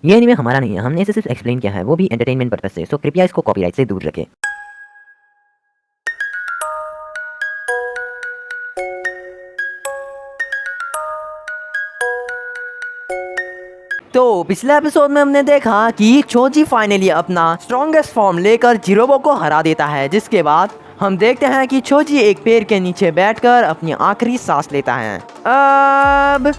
ये एनीमे हमारा नहीं है, हमने इसे सिर्फ एक्सप्लेन किया है, वो भी एंटरटेनमेंट पर्पस से, सो कृपया इसको कॉपीराइट से दूर रखें। तो पिछले एपिसोड में हमने देखा कि चोजी फाइनली अपना स्ट्रॉन्गेस्ट फॉर्म लेकर जिरोबो को हरा देता है, जिसके बाद हम देखते हैं कि चोजी एक पेड़ के नीचे बैठकर अपनी आखिरी सांस लेता है। अब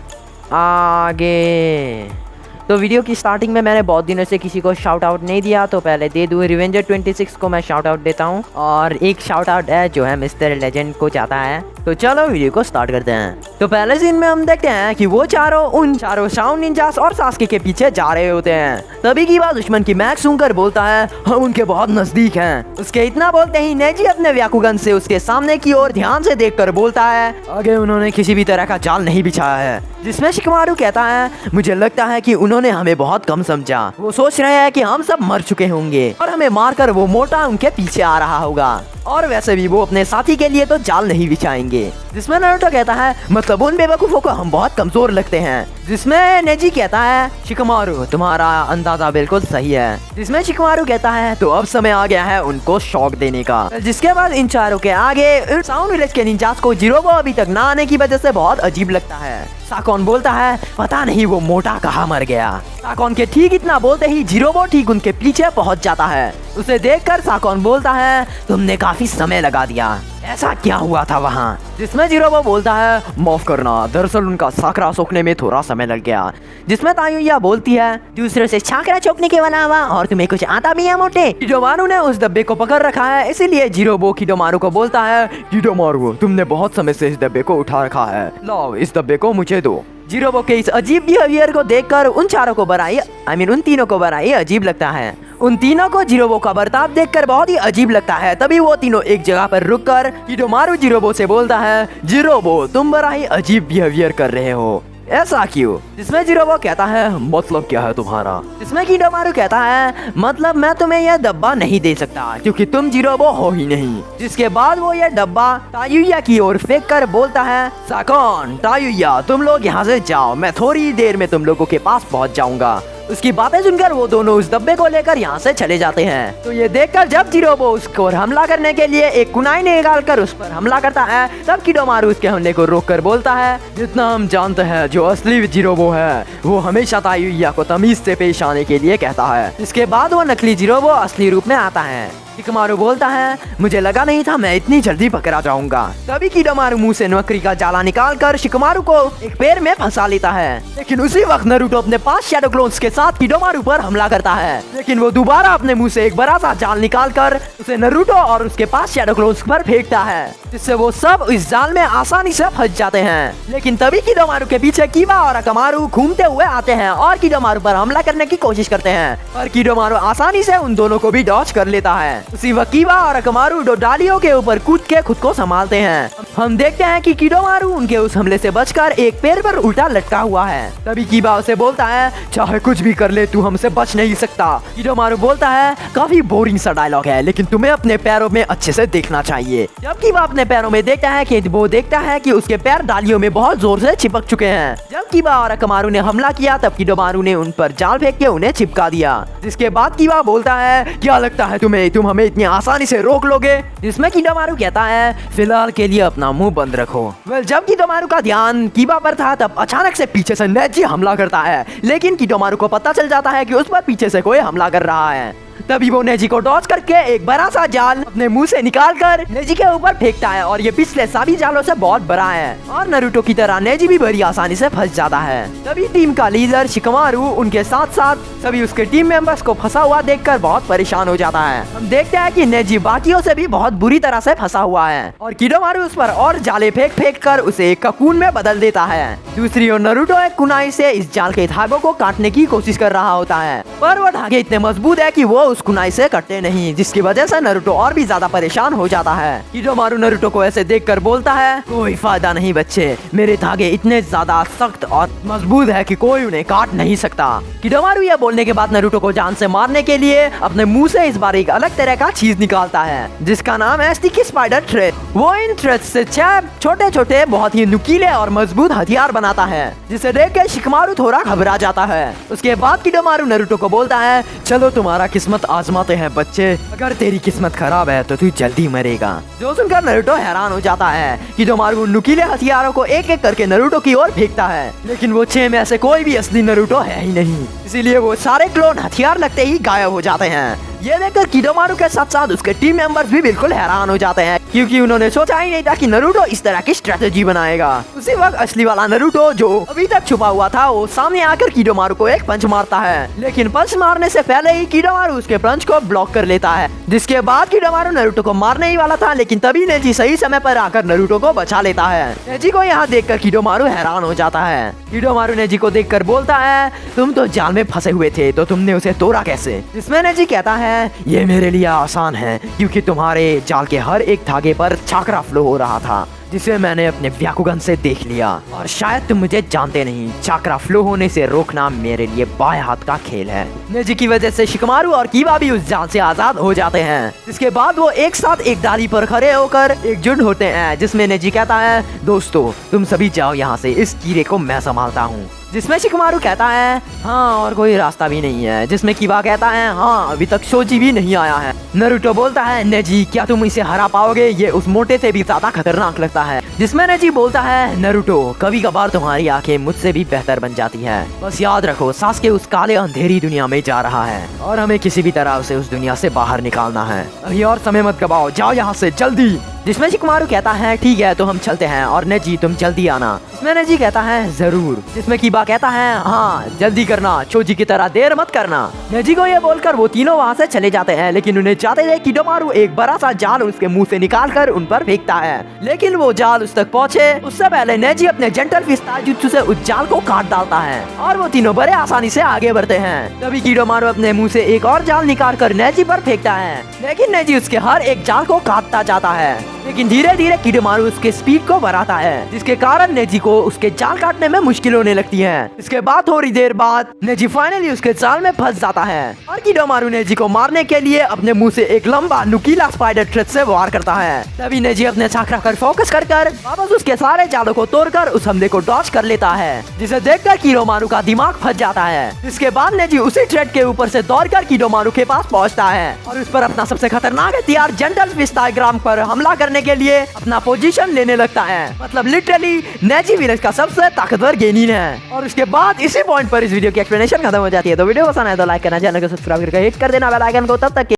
आगे तो वीडियो की स्टार्टिंग में मैंने बहुत दिनों से किसी को शाउट आउट नहीं दिया, तो पहले दे दूँ। रिवेंजर 26 को मैं शाउट आउट देता हूँ, और एक शाउट आउट है जो है मिस्टर लेजेंड को जाता है। तो चलो वीडियो को स्टार्ट करते हैं। तो पहले सीन में हम देखते हैं कि वो उन चारों शाओन निंजास और सास्के के पीछे जा रहे होते हैं। तभी की बात दुश्मन की मैक्स सुनकर बोलता है हम उनके बहुत नजदीक हैं। उसके इतना बोलते ही नेजी अपने व्याकुगन से उसके सामने की ओर ध्यान से देखकर बोलता है आगे उन्होंने किसी भी तरह का जाल नहीं बिछाया है। जिसमें शिकमारू कहता है मुझे लगता है कि उन्होंने हमें बहुत कम समझा, वो सोच रहे हैं कि हम सब मर चुके होंगे और हमें मारकर वो मोटा उनके पीछे आ रहा होगा, और वैसे भी वो अपने साथी के लिए तो जाल नहीं बिछाएंगे। जिसमें नारुतो कहता है मतलब उन बेवकूफों को हम बहुत कमजोर लगते हैं। जिसमें नेजी कहता है शिकमारू तुम्हारा अंदाजा बिल्कुल सही है। जिसमें शिकमारू कहता है तो अब समय आ गया है उनको शॉक देने का। जिसके बाद इन चारों के आगे साउंड विलेज के निंजास को जिरोबो अभी तक ना आने की वजह से बहुत अजीब लगता है। साकोन बोलता है पता नहीं वो मोटा कहाँ मर गया। साकोन के ठीक इतना बोलते ही जिरोबो ठीक उनके पीछे पहुंच जाता है। उसे देखकर साकोन बोलता है तुमने काफी समय लगा दिया, ऐसा क्या हुआ था वहाँ? जिसमें जिरोबो बोलता है माफ करना, दरअसल उनका साकरा सोखने में थोड़ा समय लग गया। जिसमें तायुया बोलती है दूसरों से छाकरा चौकने के अलावा और तुम्हें कुछ आता भी है मोटे? किडोमारू ने उस डब्बे को पकड़ रखा है, इसीलिए जिरोबो किडोमारू को बोलता है किडोमारू तुमने बहुत समय से इस डब्बे को उठा रखा है, लाओ इस डब्बे को मुझे दो। जिरोबो के इस अजीब बिहेवियर को देखकर उन चारों को उन तीनों को बड़ा ही अजीब लगता है। उन तीनों को जिरोबो का बर्ताव देखकर बहुत ही अजीब लगता है। तभी वो तीनों एक जगह पर रुककर किडोमारू जिरोबो से बोलता है जिरोबो तुम बड़ा ही अजीब बिहेवियर कर रहे हो, ऐसा क्यों? जिसमें जिरोबो कहता है मतलब क्या है तुम्हारा? जिसमें किडोमारू कहता है मतलब मैं तुम्हें यह डब्बा नहीं दे सकता क्योंकि तुम जिरोबो हो ही नहीं। जिसके बाद वो यह डब्बा तायुया की ओर फेंक कर बोलता है साकोन तायुया तुम लोग यहाँ से जाओ, मैं थोड़ी देर में तुम लोगों के पास पहुँच जाऊंगा। उसकी बातें सुनकर वो दोनों उस डब्बे को लेकर यहाँ से चले जाते हैं। तो ये देखकर जब जिरोबो उसको हमला करने के लिए एक कुनाई निकाल कर उस पर हमला करता है, तब किडोमारू उसके हमले को रोककर बोलता है जितना हम जानते हैं जो असली जिरोबो है वो हमेशा तायुया को तमीज से पेश आने के लिए कहता है। इसके बाद वो नकली जिरोबो असली रूप में आता है। शिकमारू बोलता है मुझे लगा नहीं था मैं इतनी जल्दी पकड़ा जाऊंगा। तभी किडोमारू मुंह से नौकरी का जाला निकालकर शिकमारू को एक पेड़ में फंसा लेता है। लेकिन उसी वक्त नारुतो अपने 5 शैडो क्लोन्स के साथ किडोमारू पर हमला करता है, लेकिन वो दोबारा अपने मुंह से एक बड़ा सा जाल निकालकर उसे नारुतो और उसके 5 शैडो क्लोन्स पर फेंकता है, जिससे वो सब इस जाल में आसानी से फंस जाते हैं। लेकिन तभी किडोमारू के पीछे कीबा और अकामारू घूमते हुए आते हैं और किडोमारू पर हमला करने की कोशिश करते हैं, पर किडोमारू आसानी से उन दोनों को भी डॉच कर लेता है। उसी वक्त कीबा और अकामारू दो डालियों के ऊपर कूद के खुद को संभालते हैं। हम देखते हैं कि किडोमारू उनके उस हमले से बचकर एक पेड़ पर उल्टा लटका हुआ है। तभी कीबा उसे बोलता है चाहे कुछ भी कर ले तू हमसे बच नहीं सकता। किडोमारू बोलता है काफी बोरिंग सा डायलॉग है, लेकिन तुम्हें अपने पैरों में अच्छे से देखना चाहिए। जब कीबा अपने पैरों में देखता है कि उसके पैर डालियों में बहुत जोर से चिपक चुके हैं। जब कीबा और अकामारू ने हमला किया तब किडोमारू ने उन पर जाल फेंक के उन्हें चिपका दिया। जिसके बाद कीबा बोलता है क्या लगता है तुम्हें तुम हमें इतनी आसानी से रोक लोगे? जिसमें किडोमारू कहता है फिलहाल के लिए अपना मुंह बंद रखो। जब किडोमारू का ध्यान कीबा पर था तब अचानक से पीछे से नेजी हमला करता है, लेकिन किडोमारू को पता चल जाता है कि उस पर पीछे से कोई हमला कर रहा है। तभी वो नेजी को डॉच करके एक बड़ा सा जाल अपने मुंह से निकालकर नेजी के ऊपर फेंकता है, और ये पिछले सभी जालों से बहुत बड़ा है और नारुतो की तरह नेजी भी बड़ी आसानी से फंस जाता है। तभी टीम का लीडर शिकमारू उनके साथ साथ सभी उसके टीम मेंबर्स को फंसा हुआ देखकर बहुत परेशान हो जाता है। हम देखते हैं कि नेजी बाकियों से भी बहुत बुरी तरह से फंसा हुआ है और किडोमारू उस पर और जाले फेंक कर उसे एक ककून में बदल देता है। दूसरी ओर नारुतो एक कुनाई से इस जाल के धागों को काटने की कोशिश कर रहा होता है, पर वो धागे इतने मजबूत है कि वो उस कुनाई से कटते नहीं, जिसकी वजह से नारुतो और भी ज्यादा परेशान हो जाता है। हिडोमारू नारुतो को ऐसे देखकर बोलता है, कोई फायदा नहीं बच्चे, मेरे धागे इतने ज्यादा सख्त और मजबूत है कि कोई उन्हें काट नहीं सकता। हिडोमारू यह बोलने के बाद नारुतो को जान से मारने के लिए अपने मुंह से इस बार एक अलग तरह का चीज निकालता है, जिसका नाम है स्टिकी स्पाइडर थ्रेड। वो इन थ्रेड से छोटे छोटे बहुत ही नुकीले और मजबूत हथियार बनाता है, जिसे देख के शिकमारू थोड़ा घबरा जाता है। उसके बाद हिडोमारू नारुतो को बोलता है, चलो तुम्हारा किस्मत आजमाते हैं बच्चे, अगर तेरी किस्मत खराब है तो तू जल्दी मरेगा। जो सुनकर नारुतो हैरान हो जाता है। हिडोमारू नुकीले हथियारों को एक एक करके नारुतो की ओर फेंकता है, लेकिन वो 6 में से कोई भी असली नारुतो है ही नहीं, इसीलिए वो सारे क्लोन हथियार लगते ही गायब हो जाते हैं। ये देखकर हिडोमारू के साथ साथ उसके टीम मेंबर्स भी बिल्कुल हैरान हो जाते हैं, क्योंकि उन्होंने सोचा ही नहीं था कि नारुतो इस तरह की स्ट्रेटेजी बनाएगा। उसी वक्त असली वाला नारुतो, जो अभी तक छुपा हुआ था, वो सामने आकर हिडोमारू को एक पंच मारता है, लेकिन पंच मारने से पहले ही हिडोमारू उसके पंच को ब्लॉक कर लेता है। जिसके बाद हिडोमारू नारुतो को मारने ही वाला था, लेकिन तभी नेजी सही समय पर आकर नारुतो को बचा लेता है। नेजी को यहाँ देखकर हिडोमारू हैरान हो जाता है। हिडोमारू नेजी को देखकर बोलता है, तुम तो जाल में फंसे हुए थे, तो तुमने उसे तोड़ा कैसे? जिसमें नेजी कहता है, ये मेरे लिए आसान है, क्योंकि तुम्हारे जाल के हर एक धागे पर चाकरा फ्लो हो रहा था, जिसे मैंने अपने व्याकुगन से देख लिया। और शायद तुम मुझे जानते नहीं, चाकरा फ्लो होने से रोकना मेरे लिए बाएं हाथ का खेल है। नेजी की वजह से शिकमारू और कीवा भी उस जाल से आजाद हो जाते हैं। इसके बाद वो एक साथ एक डाली पर खड़े होकर एकजुट होते हैं, जिसमें नेजी कहता है, दोस्तों तुम सभी जाओ यहाँ से, इस कीड़े को मैं संभालता हूँ। जिसमें शिकमारू कहता है, हाँ और कोई रास्ता भी नहीं है। जिसमें कीवा कहता है, हाँ अभी तक सोची भी नहीं आया है। नारुतो बोलता है, नेजी क्या तुम इसे हरा पाओगे? ये उस मोटे से भी ज्यादा खतरनाक लगता है। जिसमें नेजी बोलता है, नारुतो कभी कभार तुम्हारी आंखें मुझसे भी बेहतर बन जाती है, बस याद रखो सासुके उस काले अंधेरी दुनिया में जा रहा है और हमें किसी भी तरह उसे उस दुनिया से बाहर निकालना है। अभी और समय मत गवाओ, जाओ यहाँ से जल्दी। जिसमें शिकमारू कहता है, ठीक है तो हम चलते हैं, और नेजी तुम जल्दी आना। जिसमें नेजी कहता है, जरूर। जिसमें कीबा कहता है, हाँ जल्दी करना, चोजी की तरह देर मत करना। नेजी को ये बोलकर वो तीनों वहाँ से चले जाते हैं, लेकिन उन्हें जाते हुए हिडोमारू एक बड़ा सा जाल उसके मुंह से निकालकर उन पर फेंकता है, लेकिन वो जाल उस तक पहुँचे उससे पहले नेजी अपने जेंटल फिस्ट ताइजुत्सु से उस जाल को काट डालता है और वो तीनों बड़े आसानी से आगे बढ़ते हैं। तभी हिडोमारू अपने मुंह से एक और जाल निकाल कर नेजी पर फेंकता है, लेकिन नेजी उसके हर एक जाल को काटता जाता है, लेकिन धीरे धीरे हिडोमारू उसके स्पीड को बढ़ाता है, जिसके कारण नेजी को उसके जाल काटने में मुश्किल होने लगती है। इसके बाद थोड़ी देर बाद नेजी फाइनली उसके जाल में फंस जाता है और हिडोमारू नेजी को मारने के लिए अपने मुंह से एक लंबा नुकीला स्पाइडर थ्रेड से वार करता है। तभी नेजी अपने चाकरा पर फोकस कर वापस उसके सारे जालों को तोड़कर उस हमले को डॉज कर लेता है, जिसे देखकर हिडोमारू का दिमाग फंस जाता है। इसके बाद नेजी उसी थ्रेड के ऊपर से दौड़कर हिडोमारू के पास पहुंचता है और उस पर अपना सबसे खतरनाक हथियार जेंटल फिस्ट डायग्राम पर हमला करने के लिए अपना पोजीशन लेने लगता है। मतलब लिटरली नेजी विलेज का सबसे ताकतवर गेनिन है। और उसके बाद इसी पॉइंट पर इस वीडियो की एक्सप्लेनेशन खत्म हो जाती है। तो वीडियो पसंद आए तो लाइक करना, चैनल को सब्सक्राइब करके हिट कर देना बेल आइकन को। तब तक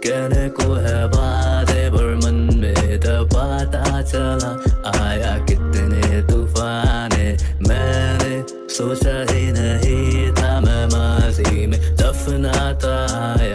कहने को है बातें पर मन में तो पता चला, आया कितने तूफाने, मैंने सोचा ही नहीं था मैं माजी में दफनाता आया।